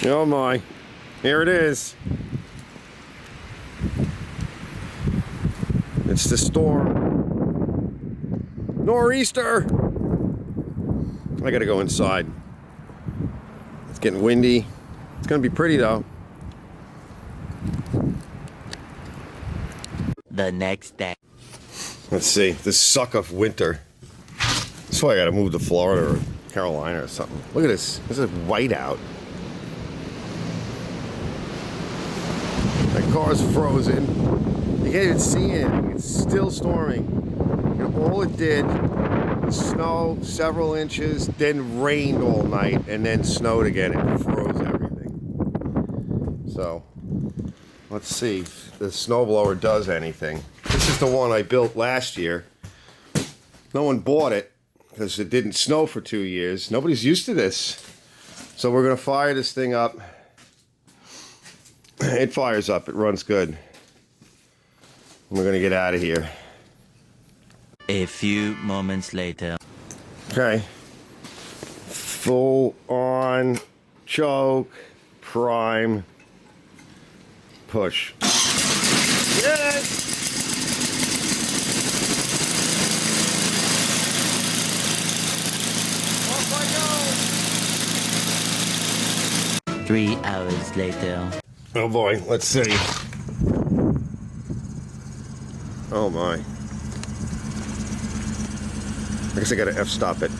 Oh my, here it is. It's the storm. Nor'easter! I gotta go inside. It's getting windy. It's gonna be pretty though. The next day. Let's see, this suck of winter. That's why I gotta move to Florida or Carolina or something. Look at this. This is white out. My car's frozen. You can't even see it. It's still storming. And all it did was snow several inches, then rained all night, and then snowed again. It froze everything. So, let's see if the snowblower does anything. This is the one I built last year. No one bought it because it didn't snow for 2 years. Nobody's used to this. So we're going to fire this thing up. It fires up. It runs good. We're going to get out of here. A few moments later. Okay. Full on choke, prime, push. Yes! 3 hours later. Oh boy, let's see. Oh my. I guess I gotta f-stop it.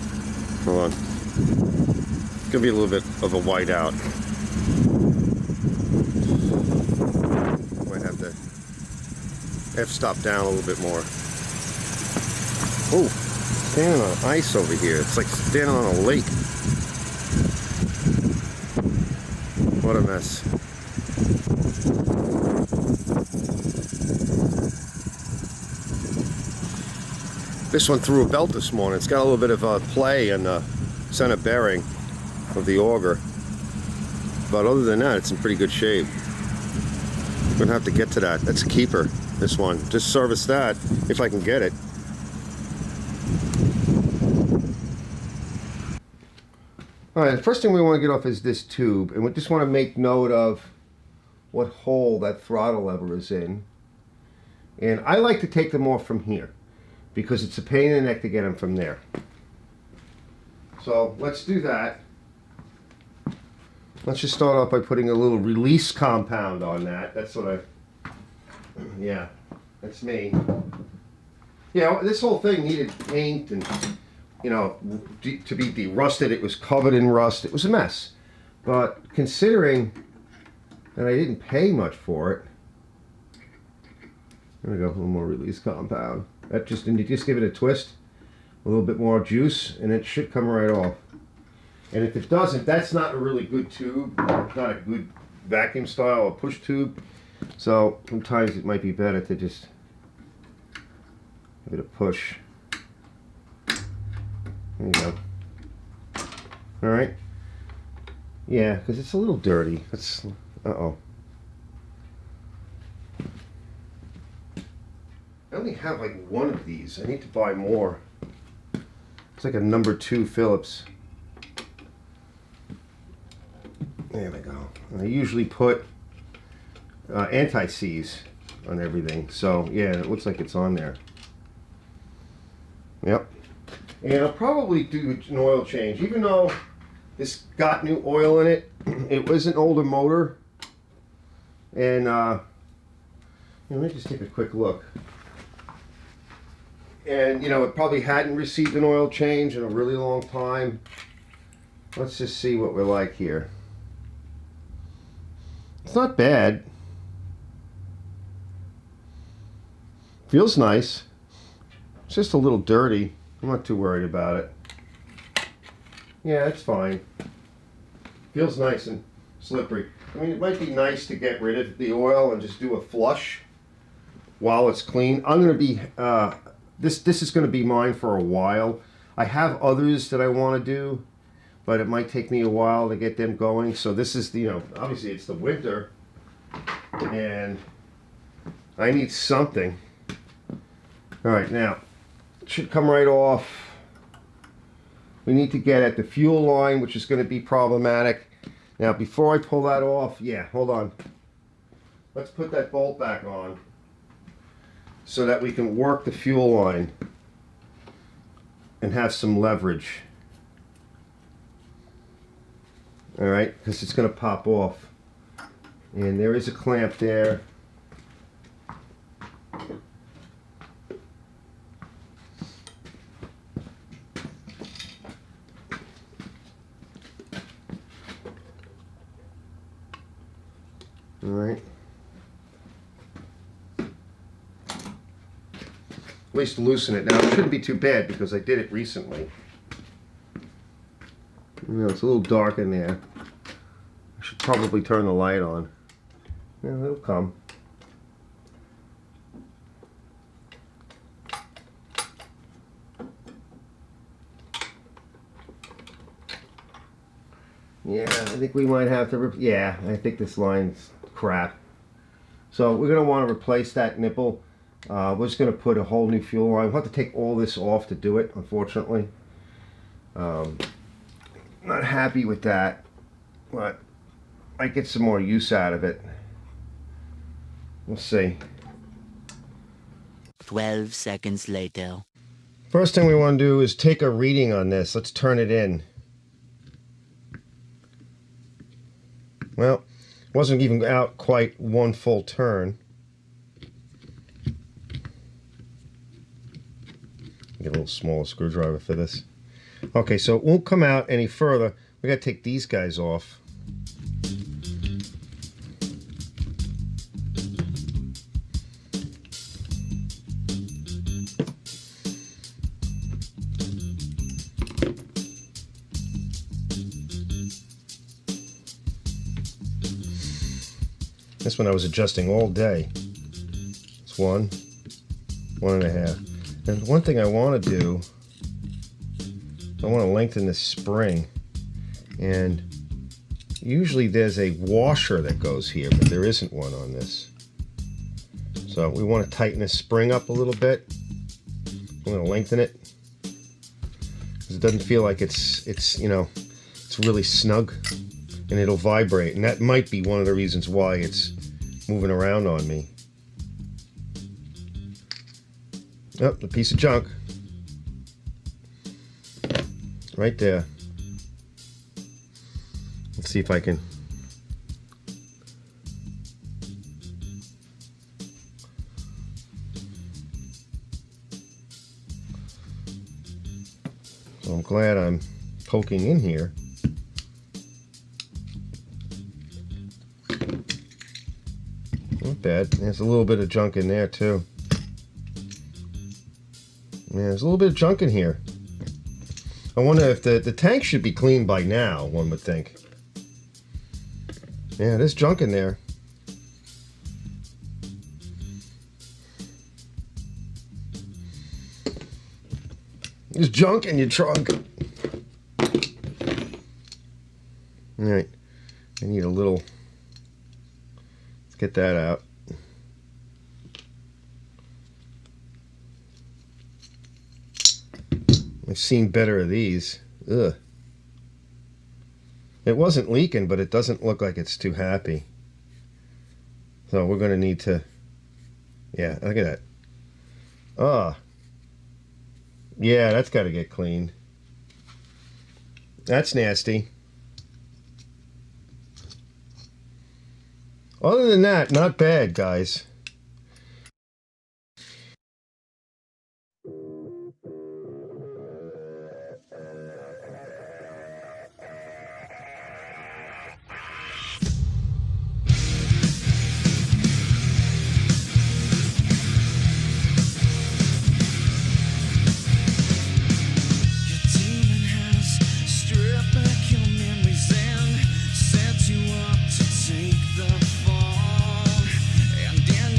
Hold on. It's gonna be a little bit of a whiteout. Might have to f-stop down a little bit more. Oh, standing on ice over here. It's like standing on a lake. What a mess. This one threw a belt this morning. It's got a little bit of play in the center bearing of the auger. But other than that, it's in pretty good shape. I'm gonna have to get to that. That's a keeper, this one. Just service that, if I can get it. Alright, the first thing we want to get off is this tube. And we just want to make note of what hole that throttle lever is in. And I like to take them off from here, because it's a pain in the neck to get them from there. So let's do that. Let's just start off by putting a little release compound on that. That's what yeah, that's me. Yeah, this whole thing needed paint and, you know, to be de-rusted. It was covered in rust. It was a mess. But considering that I didn't pay much for it, there we go, a little more release compound. That just, and you just give it a twist, a little bit more juice, and it should come right off. And if it doesn't, that's not a really good tube, not a good vacuum style or push tube. So sometimes it might be better to just give it a push. There you go. All right. Yeah, because it's a little dirty. It's, uh-oh. I only have like one of these. I need to buy more. It's like a number 2 Phillips. There we go. And I usually put anti-seize on everything. So yeah, it looks like it's on there. Yep. And I'll probably do an oil change. Even though this got new oil in it, it was an older motor. And let me just take a quick look. And, you know, it probably hadn't received an oil change in a really long time. Let's just see what we're like here. It's not bad. Feels nice. It's just a little dirty. I'm not too worried about it. Yeah, it's fine. Feels nice and slippery. I mean, it might be nice to get rid of the oil and just do a flush while it's clean. I'm going to be... This is going to be mine for a while. I have others that I want to do, but it might take me a while to get them going. So this is the, you know, obviously it's the winter, and I need something. All right, now should come right off. We need to get at the fuel line, which is going to be problematic. Now, before I pull that off, yeah, hold on. Let's put that bolt back on so that we can work the fuel line and have some leverage. All right, because it's going to pop off. And there is a clamp there. All right. At least loosen it. Now, it shouldn't be too bad because I did it recently. You know, it's a little dark in there. I should probably turn the light on. Yeah, it'll come. Yeah, I think we might have to, yeah, I think this line's crap. So we're going to want to replace that nipple. We're just going to put a whole new fuel line. We'll have to take all this off to do it, unfortunately. Not happy with that, but I get some more use out of it. We'll see. 12 seconds later. First thing we want to do is take a reading on this. Let's turn it in. Well, it wasn't even out quite one full turn. Get a little smaller screwdriver for this. Okay, so it won't come out any further. We got to take these guys off. This one I was adjusting all day. It's 1, 1.5. And one thing I want to do, I want to lengthen this spring. And usually there's a washer that goes here, but there isn't one on this. So we want to tighten this spring up a little bit. I'm going to lengthen it because it doesn't feel like it's you know, it's really snug. And it'll vibrate, and that might be one of the reasons why it's moving around on me. Oh, the piece of junk. Right there. Let's see if I can. So I'm glad I'm poking in here. Not bad. There's a little bit of junk in there too. Yeah, there's a little bit of junk in here. I wonder if the tank should be cleaned by now, one would think. Yeah, there's junk in there. There's junk in your trunk. Alright. I need a little... Let's get that out. I've seen better of these. Ugh. It wasn't leaking, but it doesn't look like it's too happy. So we're going to need to... Yeah, look at that. Ah. Yeah, that's got to get cleaned. That's nasty. Other than that, not bad, guys. Set you up to take the fall, and then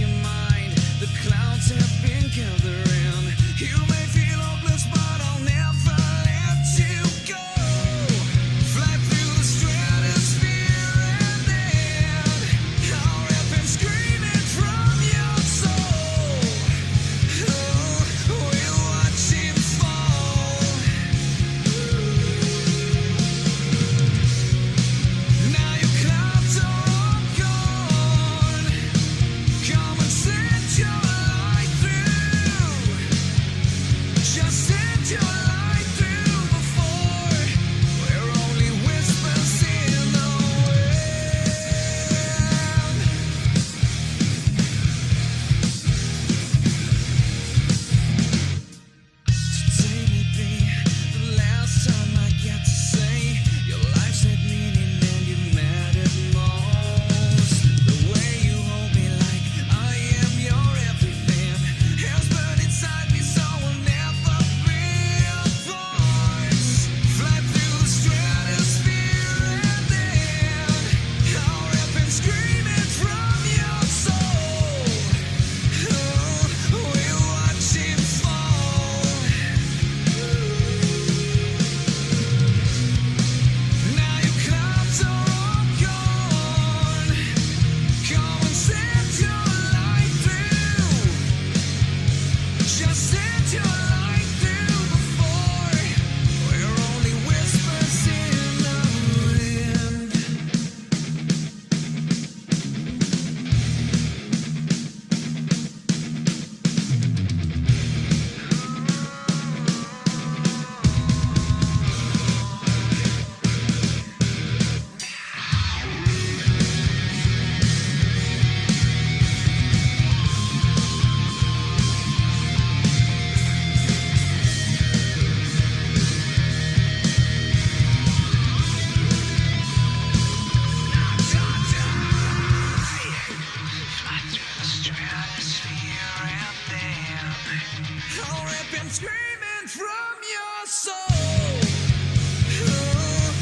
am screaming from your soul.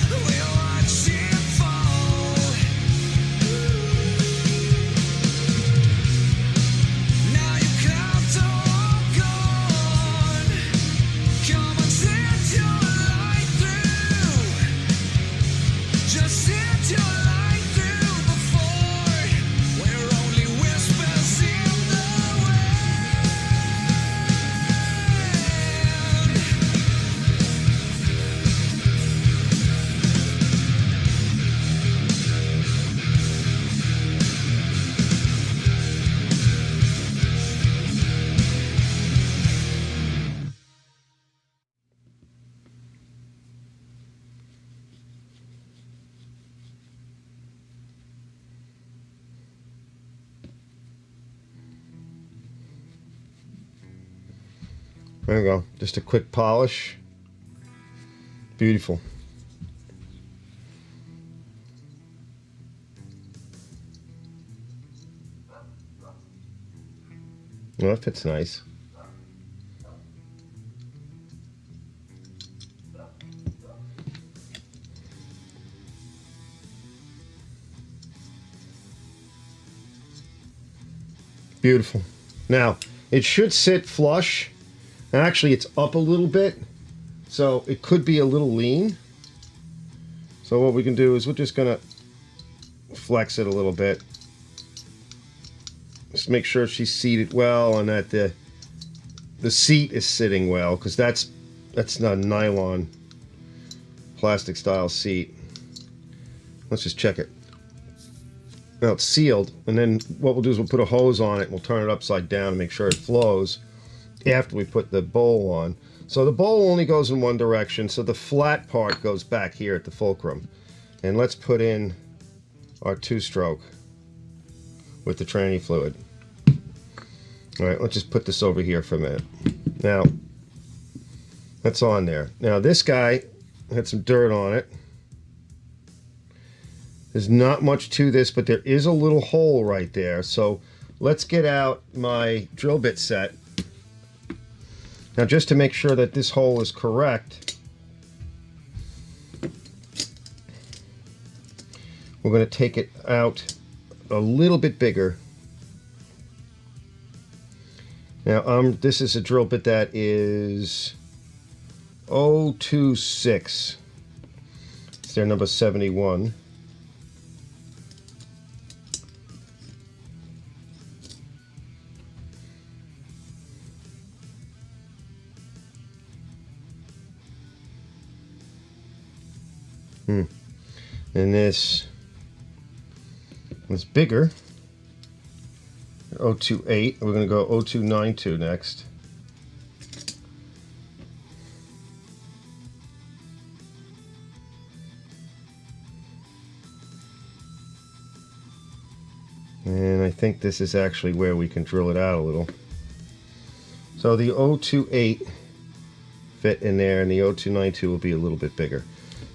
We watch it fall. Now you come to walk on. Come and set your light through. Just set your light through before we're only whispers in the wind. There we go. Just a quick polish. Beautiful. Well, that fits nice. Beautiful. Now, it should sit flush. Actually, it's up a little bit, so it could be a little lean. So what we can do is we're just gonna flex it a little bit. Just make sure she's seated well and that the seat is sitting well, because that's not a nylon plastic style seat. Let's just check it. Now it's sealed, and then what we'll do is we'll put a hose on it and we'll turn it upside down and make sure it flows after we put the bowl on. So the bowl only goes in one direction, so the flat part goes back here at the fulcrum. And let's put in our 2-stroke with the tranny fluid. Alright, let's just put this over here for a minute. Now, that's on there. Now this guy had some dirt on it. There's not much to this, but there is a little hole right there. So let's get out my drill bit set. Now, just to make sure that this hole is correct, we're going to take it out a little bit bigger. Now, this is a drill bit that is 026. It's their number 71. And this is bigger, 028. We're going to go 0292 next. And I think this is actually where we can drill it out a little. So the 028 fit in there, and the 0292 will be a little bit bigger.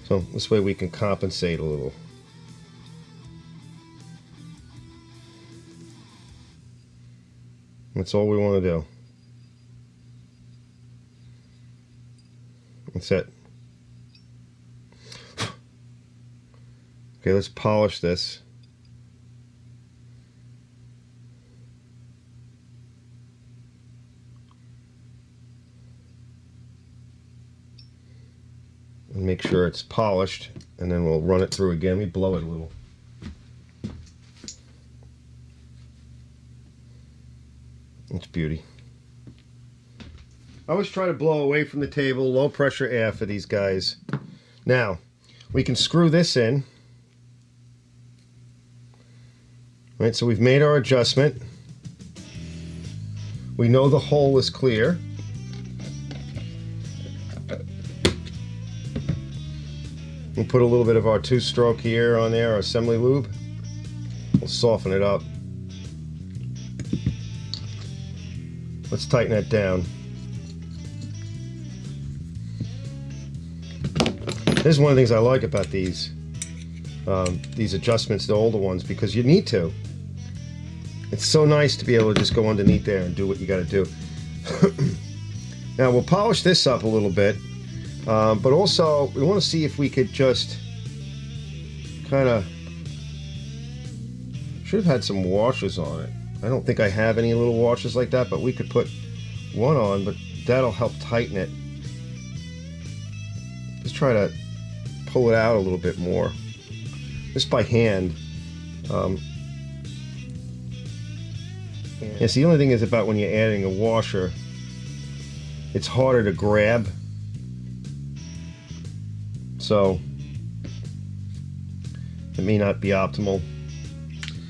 So this way we can compensate a little. That's all we want to do. That's it. Okay, let's polish this. And make sure it's polished, and then we'll run it through again. We blow it a little. It's beauty. I always try to blow away from the table, low pressure air for these guys. Now, we can screw this in. Right, so we've made our adjustment. We know the hole is clear. We'll put a little bit of our 2-stroke here on there, our assembly lube. We'll soften it up. Let's tighten that down. This is one of the things I like about these adjustments, the older ones, because you need to. It's so nice to be able to just go underneath there and do what you got to do. Now we'll polish this up a little bit, but also we want to see if we could just kind of, should have had some washers on it. I don't think I have any little washers like that, but we could put one on, but that'll help tighten it. Just try to pull it out a little bit more, just by hand. Yes, the only thing is about when you're adding a washer, it's harder to grab. So it may not be optimal.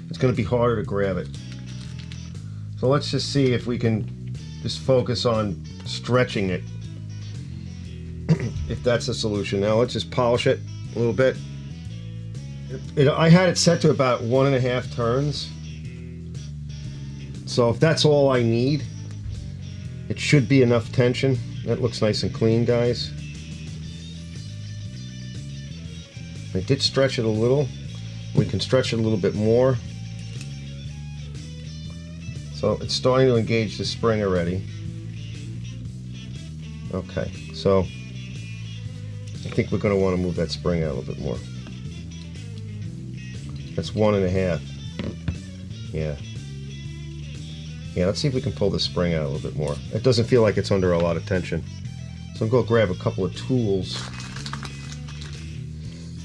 It's going to be harder to grab it. So let's just see if we can just focus on stretching it. If that's the solution. Now let's just polish it a little bit. I had it set to about 1.5 turns. So if that's all I need, it should be enough tension. That looks nice and clean, guys. I did stretch it a little. We can stretch it a little bit more. So it's starting to engage the spring already. Okay, so I think we're going to want to move that spring out a little bit more. That's 1.5. Yeah. Yeah, let's see if we can pull the spring out a little bit more. It doesn't feel like it's under a lot of tension. So I'm going to grab a couple of tools.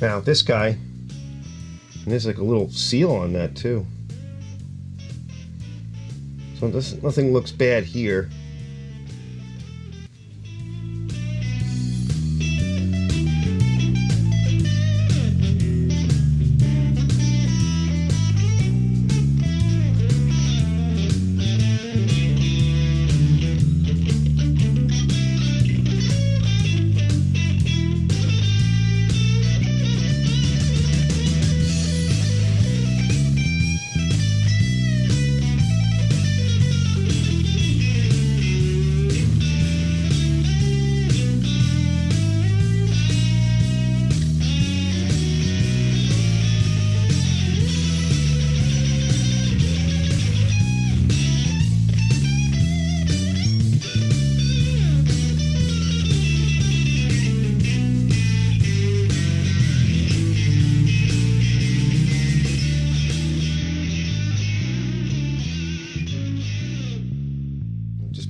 Now this guy, and there's like a little seal on that too. So nothing looks bad here.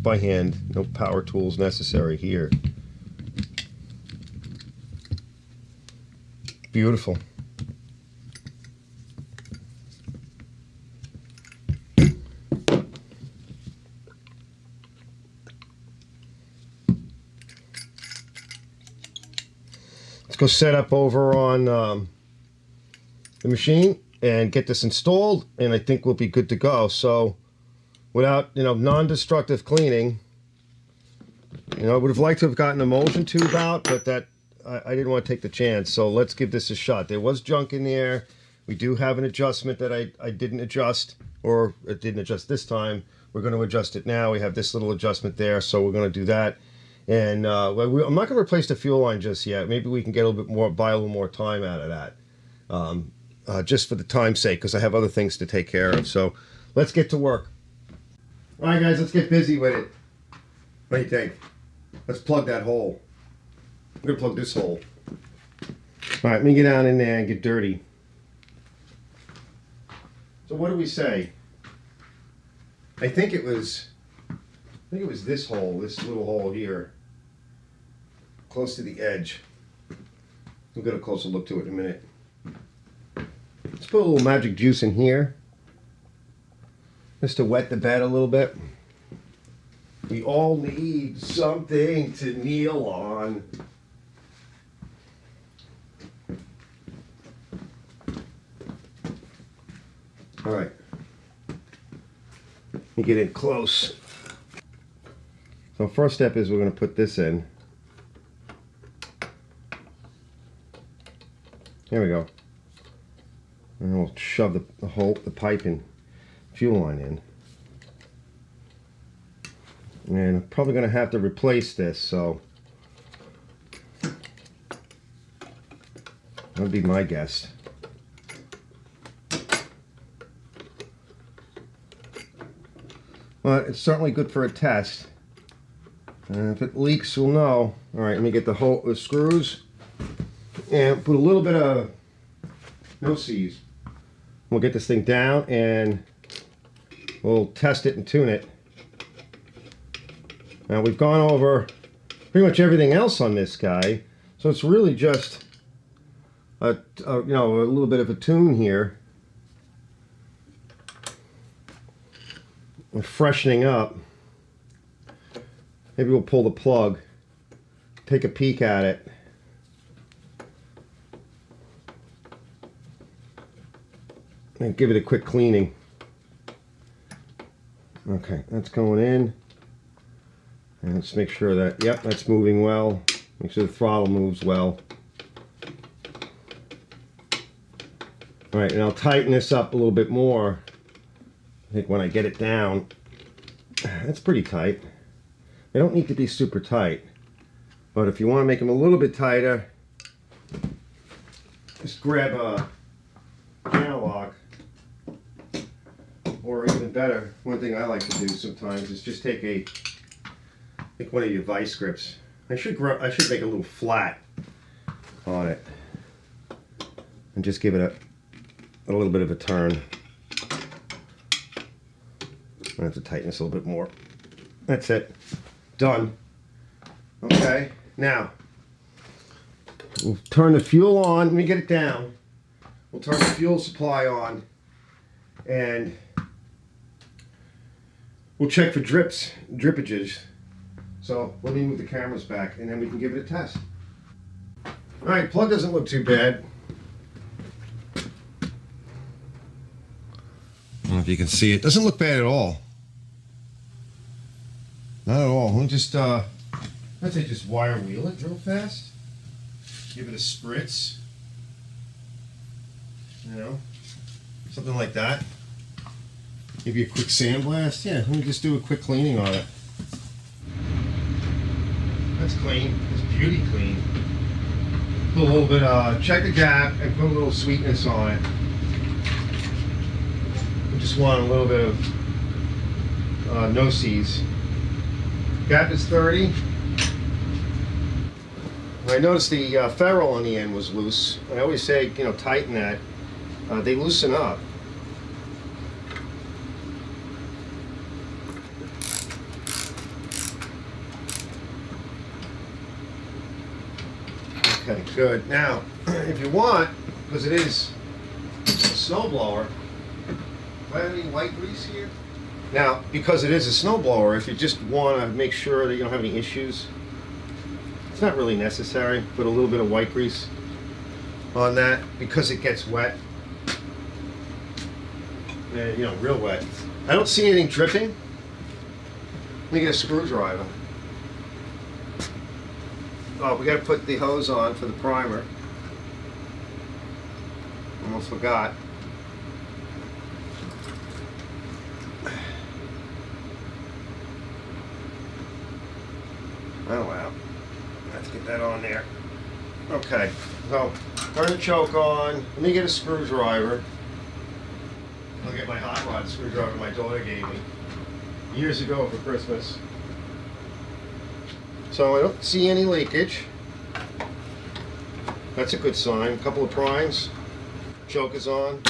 By hand, no power tools necessary here. Beautiful. Let's go set up over on the machine and get this installed, and I think we'll be good to go. So without, non-destructive cleaning, I would have liked to have gotten an emulsion tube out, but that I didn't want to take the chance. So let's give this a shot. There was junk in there. We do have an adjustment that I didn't adjust, or it didn't adjust this time. We're going to adjust it now. We have this little adjustment there, so we're going to do that. And I'm not going to replace the fuel line just yet. Maybe we can get a little bit more, buy a little more time out of that, just for the time's sake, because I have other things to take care of. So let's get to work. All right, guys, let's get busy with it. What do you think? Let's plug that hole. I'm going to plug this hole. All right, let me get down in there and get dirty. So what do we say? I think it was this hole, this little hole here, close to the edge. We'll get a closer look to it in a minute. Let's put a little magic juice in here, just to wet the bed a little bit. We all need something to kneel on. All right. Let me get in close. So first step is we're going to put this in. Here we go. And we'll shove the pipe in, fuel line in. And I'm probably going to have to replace this, so that would be my guess. But it's certainly good for a test. And if it leaks, we'll know. All right, let me get the screws and put a little bit of no seize. We'll get this thing down and we'll test it and tune it. Now we've gone over pretty much everything else on this guy, so it's really just a little bit of a tune here. We're freshening up. Maybe we'll pull the plug, take a peek at it. And give it a quick cleaning. Okay, that's going in. And let's make sure that, yep, that's moving well. Make sure the throttle moves well. All right, and I'll tighten this up a little bit more. I think when I get it down, that's pretty tight. They don't need to be super tight, but if you want to make them a little bit tighter, just grab a analog, or even better, one thing I like to do sometimes is just take one of your vice grips. I should make a little flat on it, and just give it a little bit of a turn. I have to tighten this a little bit more. That's it. Done. Okay, now we'll turn the fuel on. Let me get it down. We'll turn the fuel supply on and we'll check for drippages. So let me move the cameras back and then we can give it a test. Alright, plug doesn't look too bad. I don't know if you can see it. Doesn't look bad at all. Not at all. Let me just, I'd say just wire wheel it real fast. Give it a spritz. You know, something like that. Give you a quick sandblast. Yeah, let me just do a quick cleaning on it. That's clean. It's beauty clean. Put a little bit, check the gap and put a little sweetness on it. We just want a little bit of no seize. Gap is 30. I noticed the ferrule on the end was loose. I always say, you know, tighten that. They loosen up. Okay, good. Now, if you want, because it is a snowblower, do I have any white grease here? Now, because it is a snowblower, if you just want to make sure that you don't have any issues, it's not really necessary. Put a little bit of white grease on that because it gets wet. And, you know, real wet. I don't see anything dripping. Let me get a screwdriver. Oh, we got to put the hose on for the primer. Almost forgot. Oh wow. Let's get that on there. Okay, so turn the choke on. Let me get a screwdriver. I'll get my hot rod screwdriver my daughter gave me years ago for Christmas. So I don't see any leakage. That's a good sign. A couple of primes. Choke is on.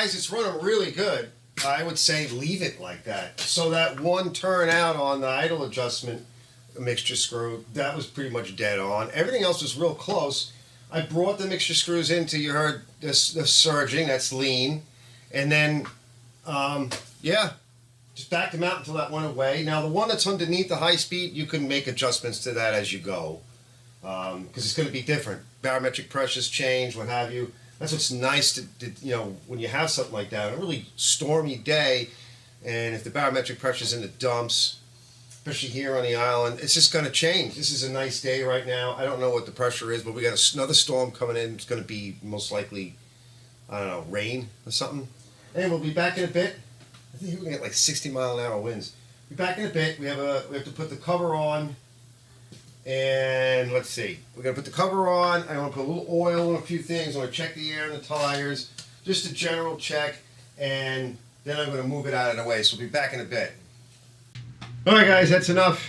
guys, it's running really good. I would say leave it like that. So that one turn out on the idle adjustment mixture screw, that was pretty much dead on. Everything else was real close. I brought the mixture screws into, you heard the surging, that's lean. And then, yeah, just backed them out until that went away. Now the one that's underneath the high speed, you can make adjustments to that as you go. Because it's going to be different. Barometric pressures change, what have you. That's what's nice to, you know, when you have something like that, a really stormy day, and if the barometric pressure's in the dumps, especially here on the island, it's just going to change. This is a nice day right now. I don't know what the pressure is, but we got another storm coming in. It's going to be most likely, I don't know, rain or something. And we'll be back in a bit. I think we're going to get like 60-mile-an-hour winds. We'll be back in a bit. We have to put the cover on. And let's see, we're going to put the cover on. I want to put a little oil on a few things. I want to check the air in the tires, just a general check, and then I'm going to move it out of the way. So we'll be back in a bit. All right, guys, that's enough.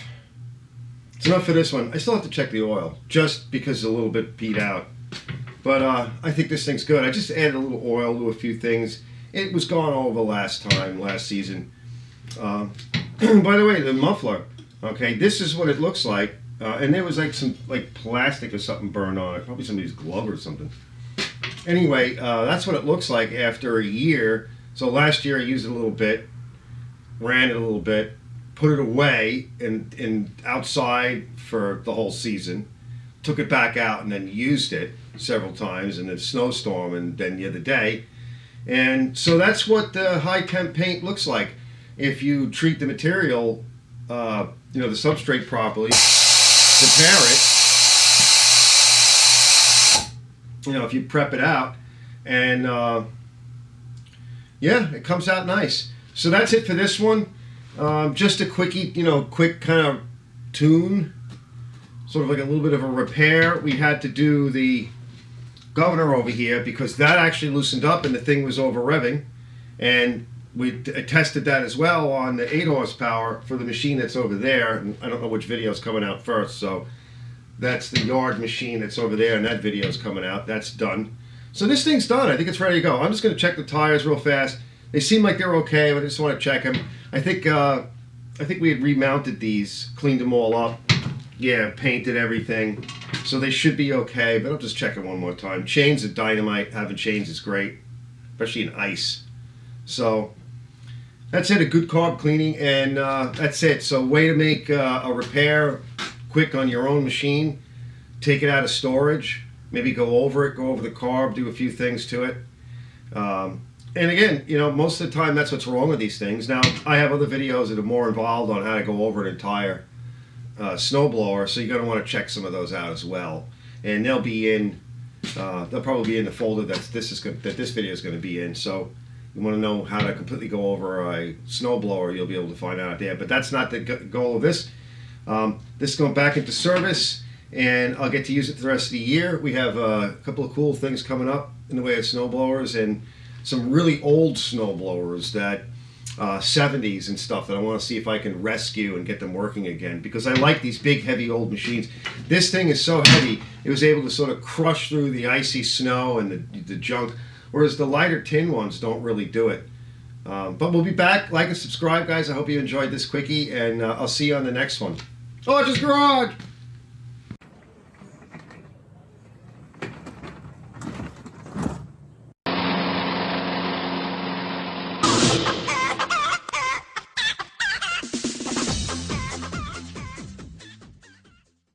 It's enough for this one. I still have to check the oil, just because it's a little bit beat out. But I think this thing's good. I just added a little oil to a few things. It was gone over last season. By the way, the muffler, okay, this is what it looks like. And there was like some plastic or something burned on it, probably somebody's glove or something. Anyway, that's what it looks like after a year. So last year I used it a little bit, ran it a little bit, put it away and outside for the whole season, took it back out and then used it several times in the snowstorm and then the other day. And so that's what the high temp paint looks like if you treat the material, you know, the substrate properly. Prepare it, you know, if you prep it out, and yeah, it comes out nice. So that's it for this one. Just a quickie, you know, quick kind of tune, sort of like a little bit of a repair. We had to do the governor over here because that actually loosened up and the thing was over revving, and we tested that as well on the 8 horsepower for the machine that's over there. And I don't know which video is coming out first, so that's the yard machine that's over there, and that video is coming out. That's done. So this thing's done. I think it's ready to go. I'm just going to check the tires real fast. They seem like they're okay, but I just want to check them. I think we had remounted these, cleaned them all up. Yeah, painted everything. So they should be okay, but I'll just check it one more time. Chains are dynamite. Having chains is great, especially in ice. So that's it, a good carb cleaning, and that's it. So way to make a repair quick on your own machine. Take it out of storage, maybe go over the carb, do a few things to it. And again, you know, most of the time that's what's wrong with these things. Now, I have other videos that are more involved on how to go over an entire snowblower, so you're going to want to check some of those out as well. And they'll be in, they'll probably be in the folder that this video is going to be in. So you want to know how to completely go over a snowblower, you'll be able to find out there. But that's not the goal of this. This is going back into service, and I'll get to use it for the rest of the year. We have a couple of cool things coming up in the way of snowblowers, and some really old snowblowers that 70s and stuff that I want to see if I can rescue and get them working again, because I like these big heavy old machines. This thing is so heavy it was able to sort of crush through the icy snow and the junk, whereas the lighter tin ones don't really do it. But we'll be back. Like and subscribe, guys. I hope you enjoyed this quickie, and I'll see you on the next one. Archer's Garage!